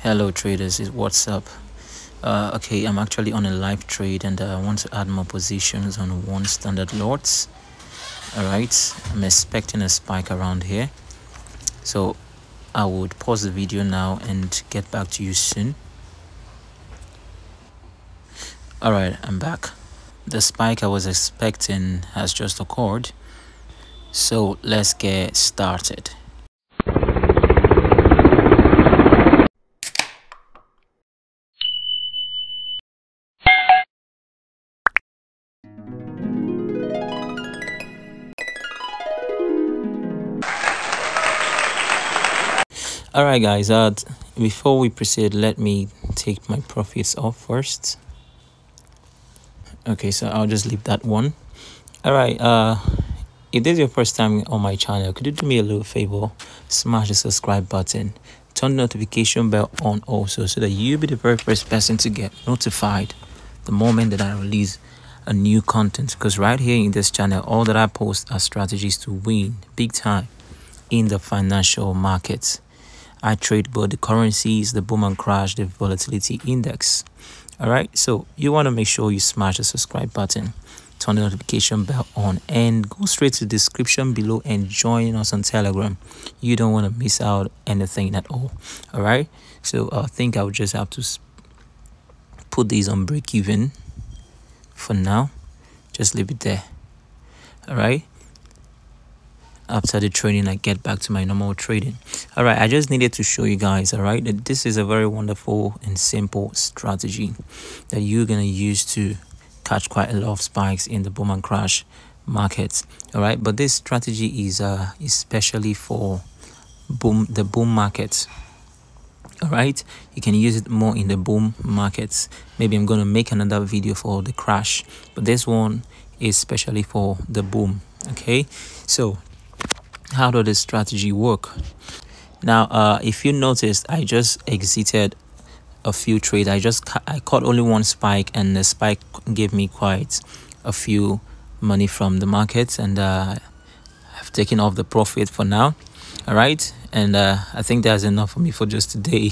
Hello traders, what's up? Okay, I'm actually on a live trade and I want to add more positions on one standard lots. Alright, I'm expecting a spike around here, so I would pause the video now and get back to you soon. Alright, I'm back. The spike I was expecting has just occurred, so let's get started. Alright guys, before we proceed, let me take my profits off first. Okay, so I'll just leave that one. Alright, if this is your first time on my channel, could you do me a little favor? Smash the subscribe button, turn the notification bell on also, so that you'll be the very first person to get notified the moment that I release a new content. Because right here in this channel, all that I post are strategies to win big time in the financial markets. I trade both the currencies, the boom and crash, the volatility index. All right, so you want to make sure you smash the subscribe button, turn the notification bell on, and go straight to the description below and join us on Telegram. You don't want to miss out anything at all. All right, so I think I would just have to put these on break even for now. Just leave it there. All right. After the trading, I get back to my normal trading. All right, I just needed to show you guys, all right, that this is a very wonderful and simple strategy that you're going to use to catch quite a lot of spikes in the boom and crash markets. All right, but this strategy is especially for the boom markets. All right, you can use it more in the boom markets. Maybe I'm going to make another video for the crash, but this one is especially for the boom. Okay, so how does this strategy work? Now, if you noticed, I just exited a few trades. I caught only one spike, and the spike gave me quite a few money from the markets, and I've taken off the profit for now. All right, and I think that's enough for me for just today.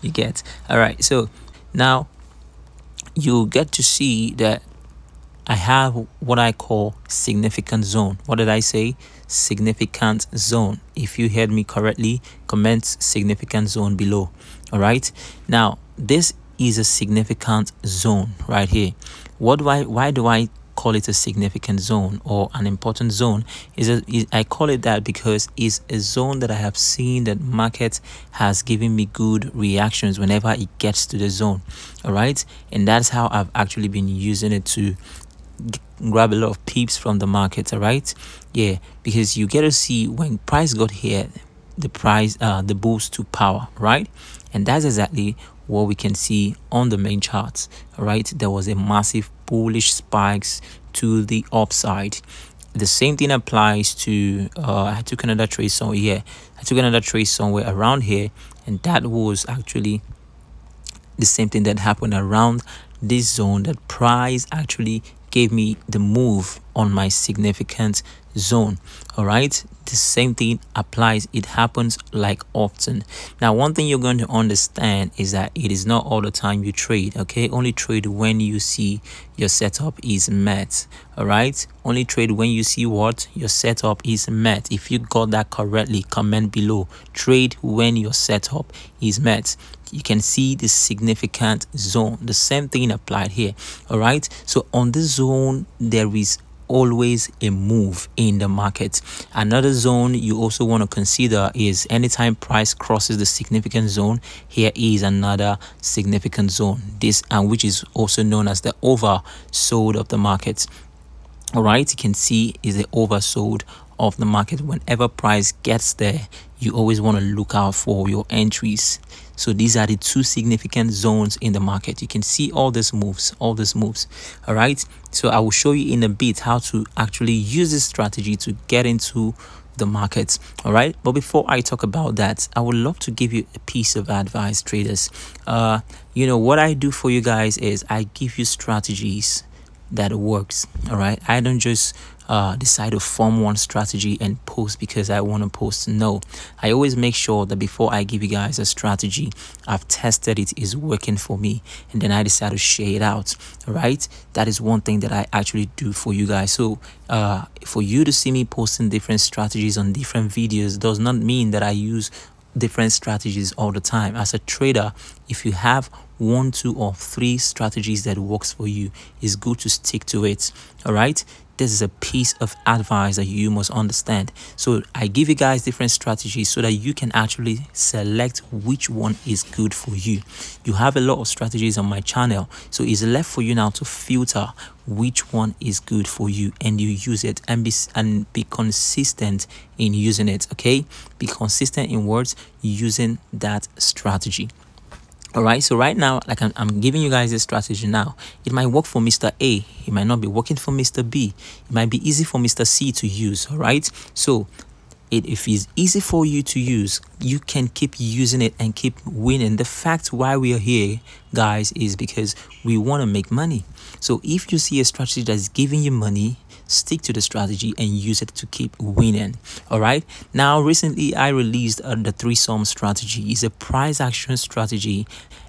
You get. All right, so now you get to see that I have what I call significant zone. What did I say? Significant zone. If you heard me correctly, comment significant zone below. All right, now this is a significant zone right here. Why do I call it a significant zone or an important zone? I call it that because it's a zone that I have seen that market has given me good reactions whenever it gets to the zone. All right, and that's how I've actually been using it to grab a lot of peeps from the market. All right, yeah, because you get to see when price got here, the boost to power, right? And that's exactly what we can see on the main charts. All right, there was a massive bullish spikes to the upside. The same thing applies to I took another trade somewhere here. I took another trade somewhere around here, and that was actually the same thing that happened around this zone. That price actually gave me the move on my significant zone. All right, the same thing applies. It happens like often. Now, one thing you're going to understand is that it is not all the time you trade. Okay, only trade when you see your setup is met. All right, only trade when you see what your setup is met. If you got that correctly, comment below. Trade when your setup is met. You can see the significant zone. The same thing applied here. All right, so on this zone there is always a move in the market. Another zone you also want to consider is anytime price crosses the significant zone, here is another significant zone, this and which is also known as the oversold of the market. All right, you can see is the oversold of the market. Whenever price gets there, you always want to look out for your entries. So these are the two significant zones in the market. You can see all these moves. All right, so I will show you in a bit how to actually use this strategy to get into the markets. All right, but before I talk about that, I would love to give you a piece of advice, traders. You know what I do for you guys is I give you strategies that works. All right, I don't just decide to form one strategy and post because I want to post. No, I always make sure that before I give you guys a strategy, I've tested it is working for me, and then I decide to share it out. All right, that is one thing that I actually do for you guys. So for you to see me posting different strategies on different videos does not mean that I use different strategies all the time. As a trader, if you have 1, 2, or 3 strategies that works for you, it's good to stick to it. All right, this is a piece of advice that you must understand. So I give you guys different strategies so that you can actually select which one is good for you. You have a lot of strategies on my channel, so it's left for you now to filter which one is good for you, and you use it and be consistent in using it. Okay, be consistent in words using that strategy. All right, so right now, like I'm giving you guys this strategy now. It might work for Mr. A, it might not be working for Mr. B, it might be easy for Mr. C to use. All right, so if it's easy for you to use, you can keep using it and keep winning. The fact why we are here, guys, is because we want to make money. So if you see a strategy that's giving you money, stick to the strategy and use it to keep winning. All right, now recently I released the 3-sum strategy. It's a price action strategy,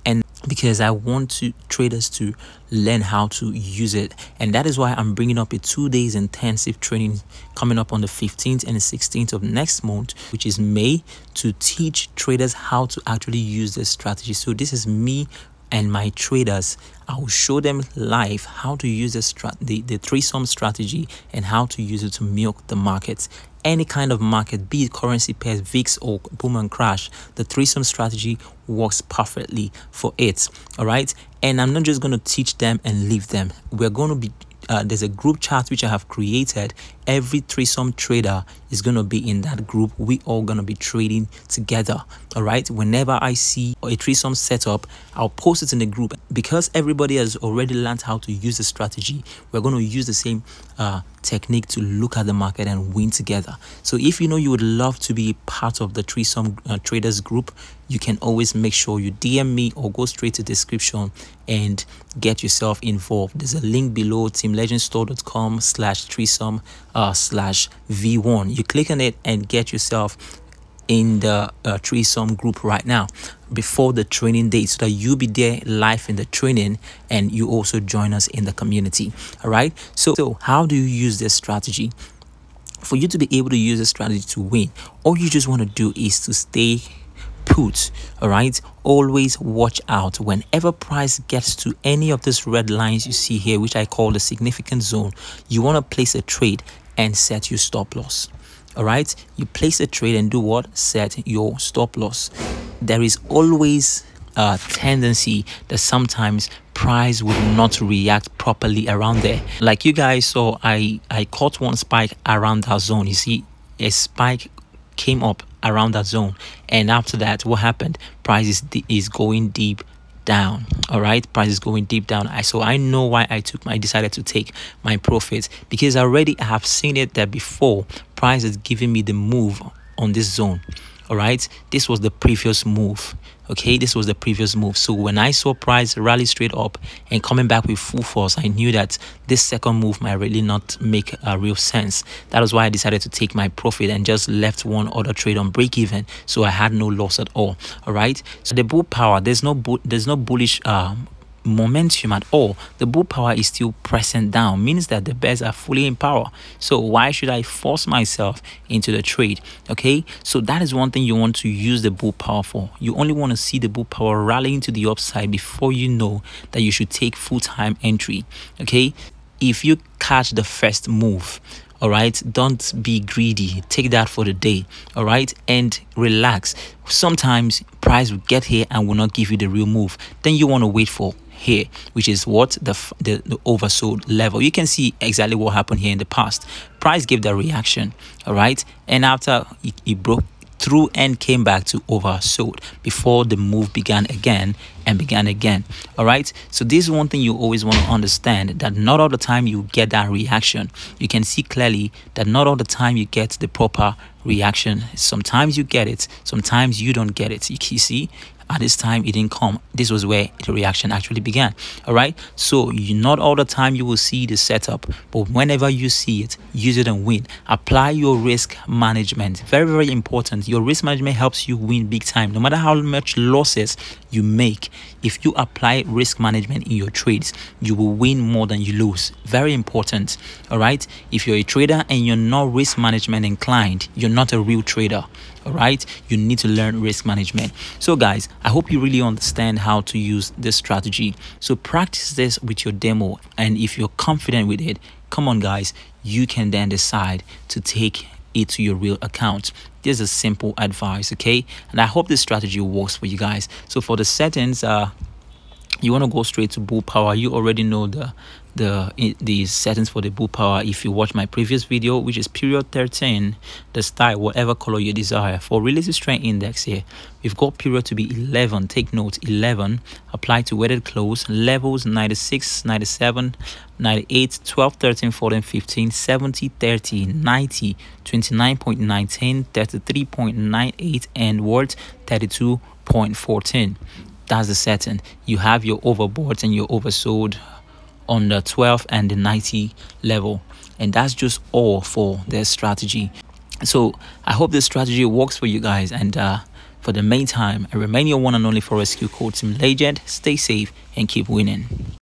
and because I want traders to learn how to use it, and that is why I'm bringing up a 2 days intensive training coming up on the 15th and the 16th of next month, which is May, to teach traders how to actually use this strategy. So this is me and my traders. I will show them live how to use the 3-sum strategy and how to use it to milk the markets. Any kind of market, be it currency pairs, VIX, or boom and crash, the 3-sum strategy works perfectly for it. All right, and I'm not just going to teach them and leave them. We're going to be there's a group chat which I have created. Every 3-sum trader is going to be in that group. We all going to be trading together. All right, whenever I see a 3-sum setup, I'll post it in the group. Because everybody has already learned how to use the strategy, we're going to use the same technique to look at the market and win together. So if you know you would love to be part of the 3-sum traders group, you can always make sure you DM me or go straight to the description and get yourself involved. There's a link below, teamlegendstore.com/3sum/V1. You click on it and get yourself in the 3-sum group right now before the training date, so that you'll be there live in the training and you also join us in the community. All right, so how do you use this strategy? For you to be able to use this strategy to win, all you just want to do is to stay put. All right, always watch out. Whenever price gets to any of these red lines you see here, which I call the significant zone, you want to place a trade and set your stop loss. All right, you place a trade and do what? Set your stop loss. There is always a tendency that sometimes price will not react properly around there. Like you guys saw, I caught one spike around that zone. You see, a spike came up around that zone, and after that, what happened? Price is going deep down. All right, price is going deep down. So I know why I decided to take my profits, because already I have seen it that before price is giving me the move on this zone. All right, this was the previous move. Okay, this was the previous move. So when I saw price rally straight up and coming back with full force, I knew that this second move might really not make a real sense. That was why I decided to take my profit and just left one other trade on break even, so I had no loss at all. All right, so the bull power, there's no bullish momentum at all. The bull power is still pressing down, means that the bears are fully in power. So why should I force myself into the trade? Okay, so that is one thing you want to use the bull power for. You only want to see the bull power rallying to the upside before you know that you should take full-time entry. Okay, if you catch the first move, all right, don't be greedy. Take that for the day. All right, and relax. Sometimes price will get here and will not give you the real move. Then you want to wait for here, which is what the oversold level. You can see exactly what happened here in the past. Price gave the reaction, all right, and after it broke through and came back to oversold before the move began again. All right, so this is one thing you always want to understand, that not all the time you get that reaction. You can see clearly that not all the time you get the proper reaction. Sometimes you get it, sometimes you don't get it. You see, At this time, it didn't come. This was where the reaction actually began. All right. So not all the time you will see the setup, but whenever you see it, use it and win. Apply your risk management. Very, very important. Your risk management helps you win big time. No matter how much losses you make, if you apply risk management in your trades, you will win more than you lose. Very important. All right. If you're a trader and you're not risk management inclined, you're not a real trader. All right, you need to learn risk management. So guys, I hope you really understand how to use this strategy. So practice this with your demo, and if you're confident with it, come on guys, you can then decide to take it to your real account. This is simple advice, okay? And I hope this strategy works for you guys. So for the settings, you want to go straight to bull power. You already know the settings for the bull power if you watch my previous video, which is period 13, the style, whatever color you desire. For relative strength index here, we've got period to be 11. Take note, 11. Apply to weighted close levels 96, 97, 98, 12, 13, 14, 15, 70, 30, 90, 29.19, 33.98, and worth 32.14. That's the setting. You have your overbought and your oversold on the 12 and the 90 level, and that's just all for their strategy. So I hope this strategy works for you guys, and for the meantime, I remain your one and only Forex Q Code Team Legend. Stay safe and keep winning.